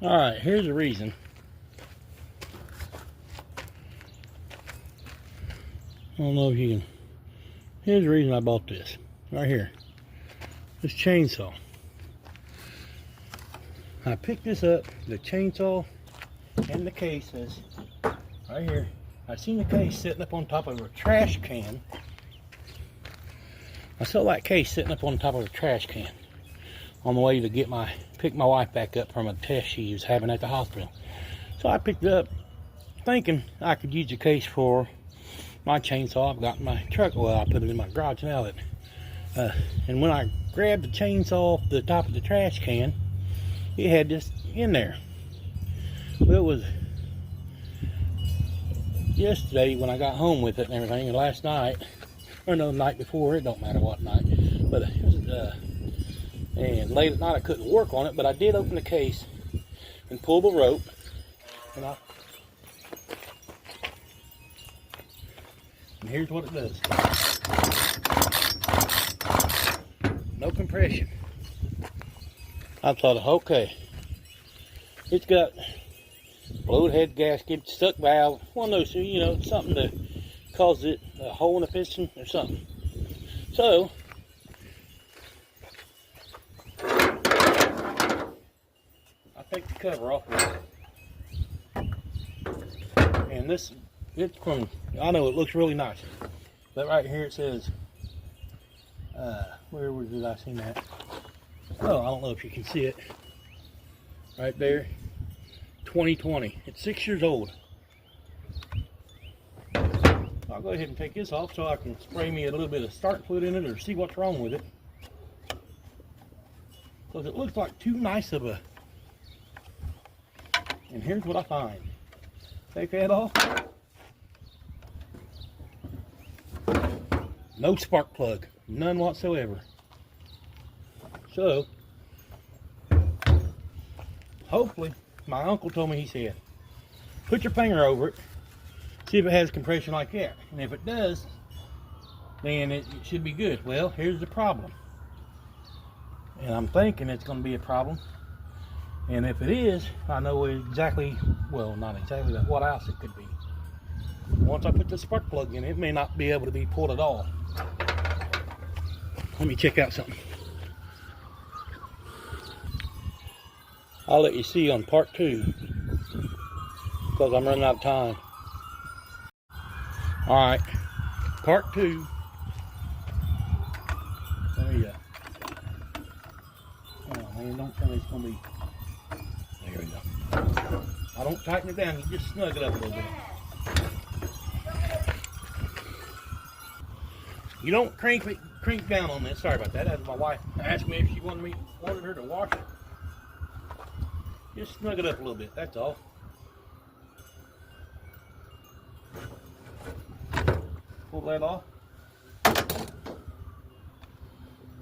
Alright, here's the reason. I don't know if you can. Here's the reason I bought this. Right here. This chainsaw. I picked this up, the chainsaw and the case is right here. I seen the case sitting up on top of a trash can. I saw that case sitting up on top of a trash can on the way to pick my wife back up from a test she was having at the hospital. So I picked it up thinking I could use the case for my chainsaw I've got in my truck. Well, I put it in my garage now. And when I grabbed the chainsaw off the top of the trash can, it had this in there. Well, it was yesterday when I got home with it and everything, and last night, or no, the night before, it don't matter what night, but it was, and late at night I couldn't work on it, but I did open the case and pull the rope, and here's what it does. No compression. I thought, okay, it's got blowed head gasket, stuck valve, one of those, you know, something to cause it a hole in the piston or something. So I take the cover off of it, and this, it's from, I know it looks really nice, but right here it says, where did I see that? Oh, I don't know if you can see it. Right there. 2020. It's 6 years old. I'll go ahead and take this off so I can spray me a little bit of start fluid in it or see what's wrong with it. Because it looks like too nice of a... And here's what I find. Take that off. No spark plug. None whatsoever. So, hopefully, my uncle told me, he said, put your finger over it, see if it has compression like that. And if it does, then it should be good. Well, here's the problem. And I'm thinking it's going to be a problem. And if it is, I know exactly, well, not exactly, but what else it could be. Once I put the spark plug in, it may not be able to be pulled at all. Let me check out something. I'll let you see on part 2 because I'm running out of time. Alright, part 2. There you go. Oh man, don't tell me it's going to be... There we go. I don't tighten it down, you just snug it up a little bit. You don't crank down on this. Sorry about that. As my wife asked me if she wanted her to wash it. Just snug it up a little bit, that's all. Pull that off.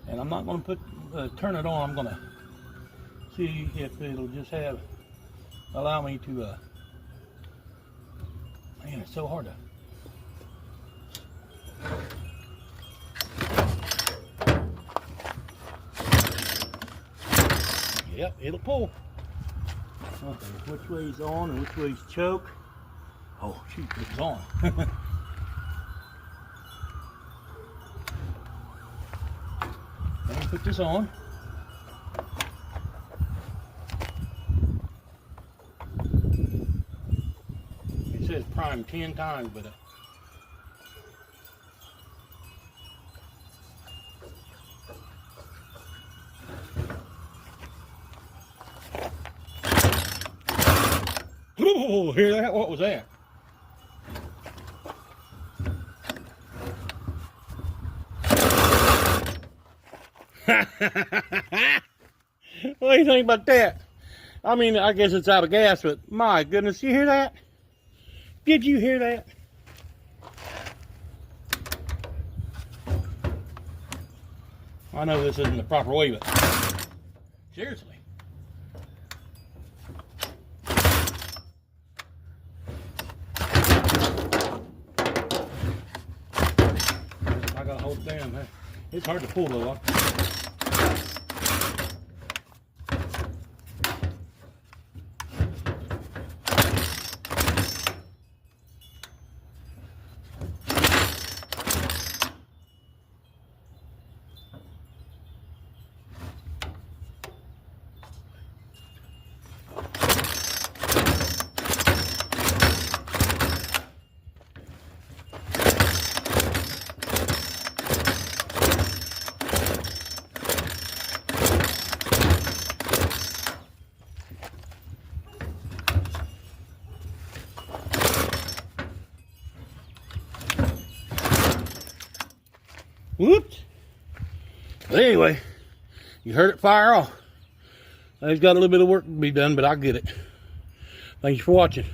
And I'm not going to turn it on. I'm going to see if it'll just allow me to, man, it's so hard to. Yep, it'll pull. Okay, which way's on and which way's choke? Oh shoot, it's on. Let me put this on. It says prime 10 times, but oh, hear that? What was that? What do you think about that? I mean, I guess it's out of gas, but my goodness, you hear that? Did you hear that? I know this isn't the proper way, but seriously. I gotta hold it down. It's hard to pull though. Whoops. But anyway, you heard it fire off. It's got a little bit of work to be done, but I get it. Thank you for watching.